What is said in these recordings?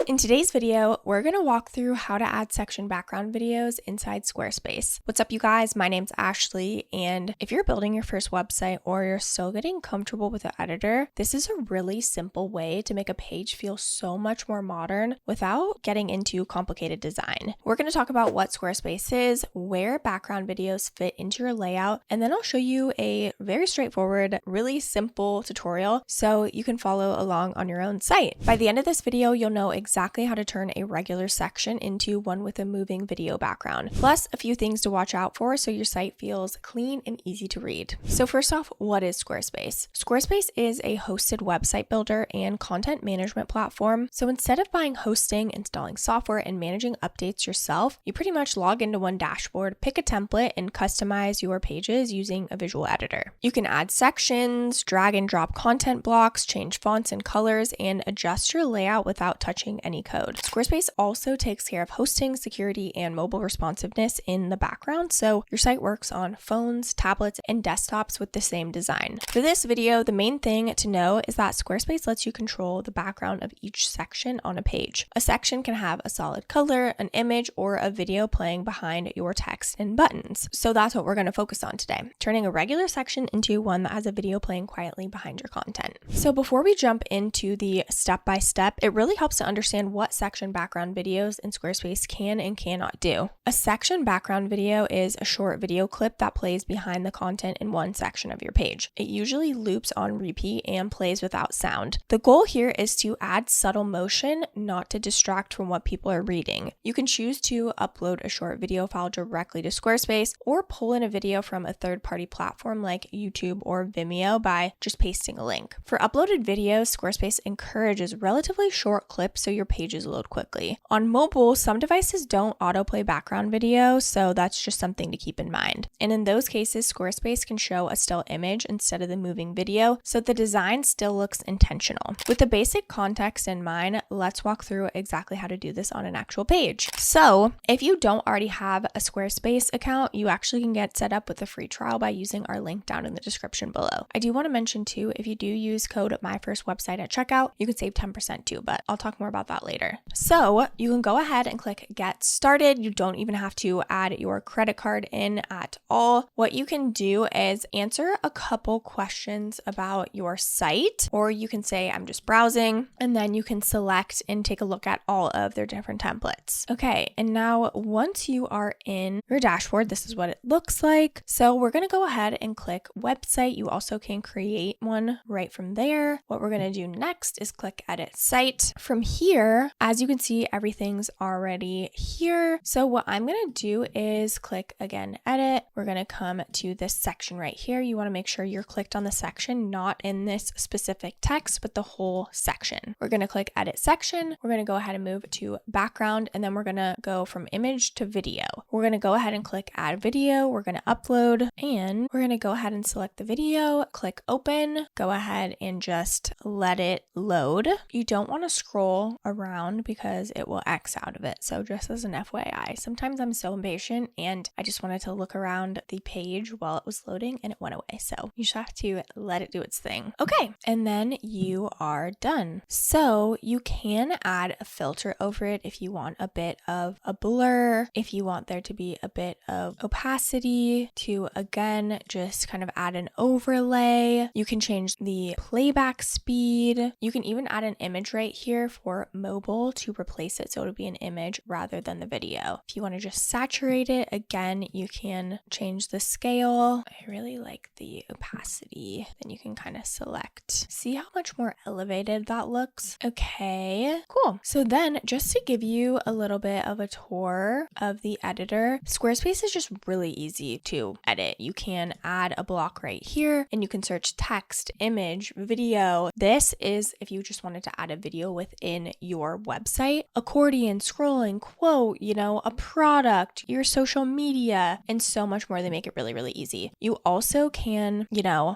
In today's video, we're going to walk through how to add section background videos inside Squarespace. What's up, you guys? My name's Ashley, and if you're building your first website or you're still getting comfortable with the editor, this is a really simple way to make a page feel so much more modern without getting into complicated design. We're going to talk about what Squarespace is, where background videos fit into your layout, and then I'll show you a very straightforward, really simple tutorial so you can follow along on your own site. By the end of this video, you'll know exactly how to turn a regular section into one with a moving video background, plus a few things to watch out for so your site feels clean and easy to read. So first off, what is Squarespace? Squarespace is a hosted website builder and content management platform. So instead of buying hosting, installing software, and managing updates yourself, you pretty much log into one dashboard, pick a template, and customize your pages using a visual editor. You can add sections, drag and drop content blocks, change fonts and colors, and adjust your layout without touching any code. Squarespace also takes care of hosting, security, and mobile responsiveness in the background, so your site works on phones, tablets, and desktops with the same design. For this video, the main thing to know is that Squarespace lets you control the background of each section on a page. A section can have a solid color, an image, or a video playing behind your text and buttons. So that's what we're going to focus on today, turning a regular section into one that has a video playing quietly behind your content. So before we jump into the step-by-step, it really helps to understand what section background videos in Squarespace can and cannot do. A section background video is a short video clip that plays behind the content in one section of your page. It usually loops on repeat and plays without sound. The goal here is to add subtle motion, not to distract from what people are reading. You can choose to upload a short video file directly to Squarespace or pull in a video from a third-party platform like YouTube or Vimeo by just pasting a link. For uploaded videos, Squarespace encourages relatively short clips so your pages load quickly. On mobile, some devices don't autoplay background video, so that's just something to keep in mind. And in those cases, Squarespace can show a still image instead of the moving video, so the design still looks intentional. With the basic context in mind, let's walk through exactly how to do this on an actual page. So if you don't already have a Squarespace account, you actually can get set up with a free trial by using our link down in the description below. I do want to mention too, if you do use code MyFirstWebsite at checkout, you can save 10% too, but I'll talk more about that later. So you can go ahead and click Get Started. You don't even have to add your credit card in at all. What you can do is answer a couple questions about your site, or you can say, I'm just browsing, and then you can select and take a look at all of their different templates. Okay, and now once you are in your dashboard, this is what it looks like. So we're going to go ahead and click Website. You also can create one right from there. What we're going to do next is click Edit Site. From here, as you can see, everything's already here. So what I'm going to do is click again, Edit. We're going to come to this section right here. You want to make sure you're clicked on the section, not in this specific text, but the whole section. We're going to click Edit Section. We're going to go ahead and move to background, and then we're going to go from image to video. We're going to go ahead and click Add Video. We're going to upload, and we're going to go ahead and select the video, click Open, go ahead and just let it load. You don't want to scroll around because it will X out of it. So just as an FYI, sometimes I'm so impatient and I just wanted to look around the page while it was loading and it went away. So you just have to let it do its thing. Okay, and then you are done. So you can add a filter over it if you want a bit of a blur, if you want there to be a bit of opacity to, again, just kind of add an overlay. You can change the playback speed. You can even add an image right here for mobile to replace it so it'll be an image rather than the video. If you want to just saturate it, again, you can change the scale. I really like the opacity. Then you can kind of select. See how much more elevated that looks? Okay, cool. So then just to give you a little bit of a tour of the editor, Squarespace is just really easy to edit. You can add a block right here and you can search text, image, video. This is if you just wanted to add a video within your website, accordion, scrolling, quote, a product, your social media, and so much more. They make it really, really easy. You also can,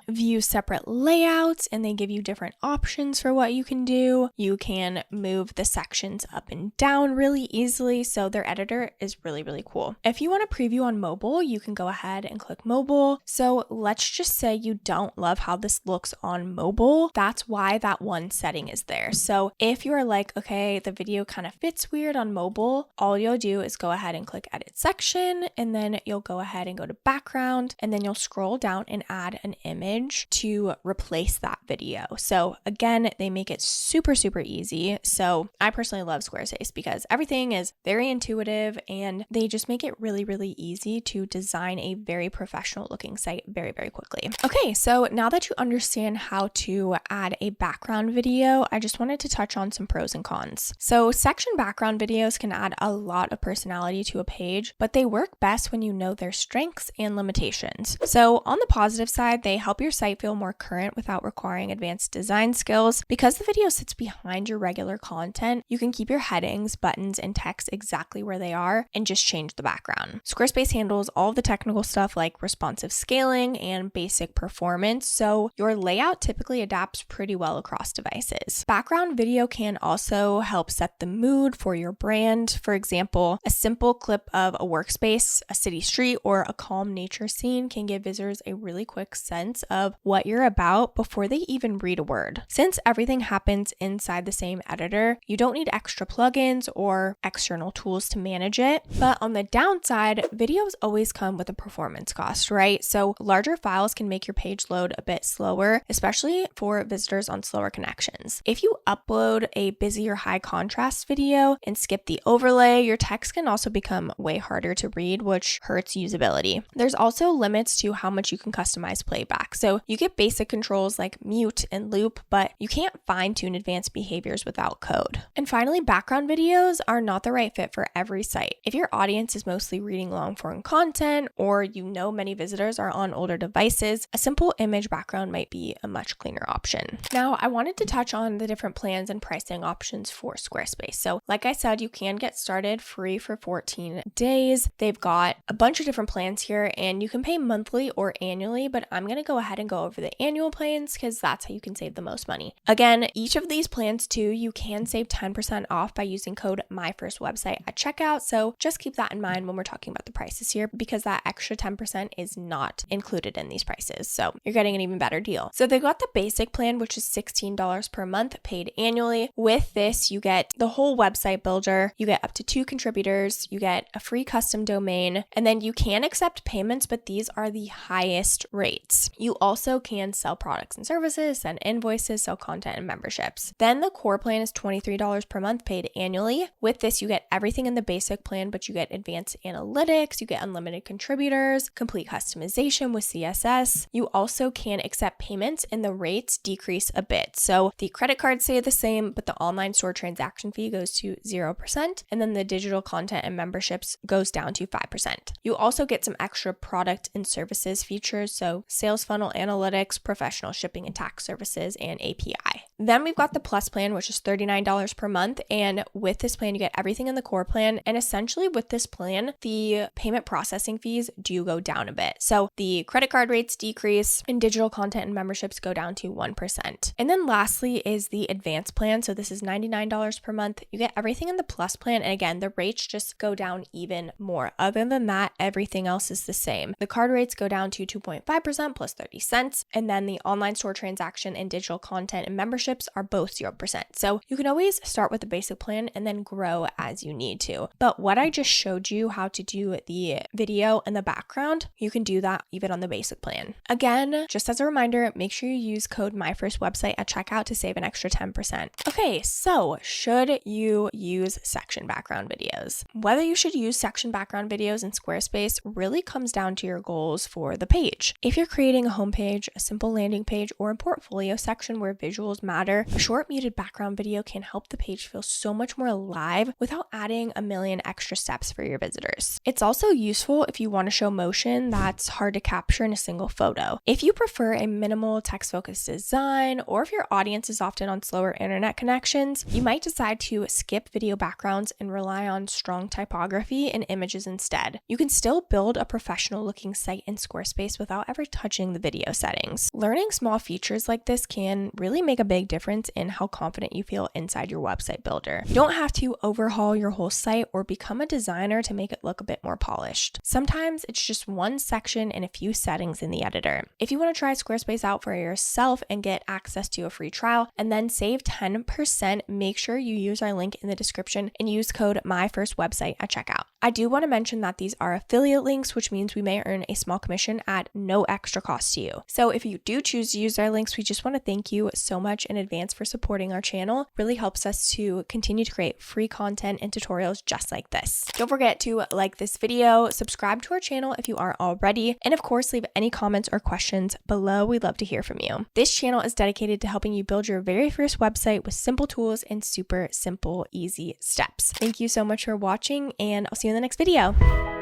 view separate layouts and they give you different options for what you can do. You can move the sections up and down really easily. So their editor is really, really cool. If you want to preview on mobile, you can go ahead and click mobile. So let's just say you don't love how this looks on mobile. That's why that one setting is there. So if you're like, okay, the video kind of fits weird on mobile, all you'll do is go ahead and click edit section, and then you'll go ahead and go to background, and then you'll scroll down and add an image to replace that video. So again, they make it super, super easy. So I personally love Squarespace because everything is very intuitive and they just make it really, really easy to design a very professional looking site very, very quickly. Okay, so now that you understand how to add a background video, I just wanted to touch on some pros and cons. So section background videos can add a lot of personality to a page, but they work best when you know their strengths and limitations. So on the positive side, they help your site feel more current without requiring advanced design skills. Because the video sits behind your regular content, you can keep your headings, buttons, and text exactly where they are and just change the background. Squarespace handles all of the technical stuff like responsive scaling and basic performance, so your layout typically adapts pretty well across devices. Background video can also help set the mood for your brand. For example, a simple clip of a workspace, a city street, or a calm nature scene can give visitors a really quick sense of what you're about before they even read a word. Since everything happens inside the same editor, you don't need extra plugins or external tools to manage it. But on the downside, videos always come with a performance cost, right? So larger files can make your page load a bit slower, especially for visitors on slower connections. If you upload a busy or high contrast video and skip the overlay, your text can also become way harder to read, which hurts usability. There's also limits to how much you can customize playback. So you get basic controls like mute and loop, but you can't fine-tune advanced behaviors without code. And finally, background videos are not the right fit for every site. If your audience is mostly reading long-form content, or you know many visitors are on older devices, a simple image background might be a much cleaner option. Now, I wanted to touch on the different plans and pricing options for Squarespace. So like I said, you can get started free for 14 days. They've got a bunch of different plans here, and you can pay monthly or annually, but I'm going to go ahead and go over the annual plans because that's how you can save the most money. Again, each of these plans too, you can save 10% off by using code MyFirstWebsite at checkout. So just keep that in mind when we're talking about the prices here, because that extra 10% is not included in these prices. So you're getting an even better deal. So they've got the basic plan, which is $16 per month paid annually. With this, you get the whole website builder, you get up to 2 contributors, you get a free custom domain, and then you can accept payments, but these are the highest rates. You also can sell products and services, send invoices, sell content and memberships. Then the core plan is $23 per month paid annually. With this, you get everything in the basic plan, but you get advanced analytics, you get unlimited contributors, complete customization with CSS. You also can accept payments and the rates decrease a bit. So the credit cards stay the same, but the online store transaction fee goes to 0%, and then the digital content and memberships goes down to 5%. You also get some extra product and services features, so sales funnel analytics, professional shipping and tax services, and API. Then we've got the plus plan, which is $39 per month, and with this plan, you get everything in the core plan, and essentially with this plan, the payment processing fees do go down a bit. So the credit card rates decrease, and digital content and memberships go down to 1%. And then lastly is the advanced plan. So this is $99 per month. You get everything in the plus plan, and again, the rates just go down even more. Other than that, everything else is the same. The card rates go down to 2.5% plus 30 cents, and then the online store transaction and digital content and memberships are both 0%. So you can always start with the basic plan and then grow as you need to. But what I just showed you how to do the video and the background, you can do that even on the basic plan. Again, just as a reminder, make sure you use code MyFirstWebsite at checkout to save an extra 10%. Okay, so should you use section background videos? Whether you should use section background videos in Squarespace really comes down to your goals for the page. If you're creating a homepage, a simple landing page, or a portfolio section where visuals matter, a short muted background video can help the page feel so much more alive without adding a million extra steps for your visitors. It's also useful if you want to show motion that's hard to capture in a single photo. If you prefer a minimal text-focused design, or if your audience is often on slower internet connections, you might decide to skip video backgrounds and rely on strong typography and images instead. You can still build a professional looking site in Squarespace without ever touching the video settings. Learning small features like this can really make a big difference in how confident you feel inside your website builder. You don't have to overhaul your whole site or become a designer to make it look a bit more polished. Sometimes it's just one section and a few settings in the editor. If you want to try Squarespace out for yourself and get access to a free trial and then save 10%, make sure you use our link in the description and use code MyFirstWebsite at checkout. I do want to mention that these are affiliate links, which means we may earn a small commission at no extra cost to you. So if you do choose to use our links, we just want to thank you so much in advance for supporting our channel. It really helps us to continue to create free content and tutorials just like this. Don't forget to like this video, subscribe to our channel if you aren't already, and of course, leave any comments or questions below. We'd love to hear from you. This channel is dedicated to helping you build your very first website with simple tools and super simple, easy steps. Thank you so much for watching, and I'll see you in the next video.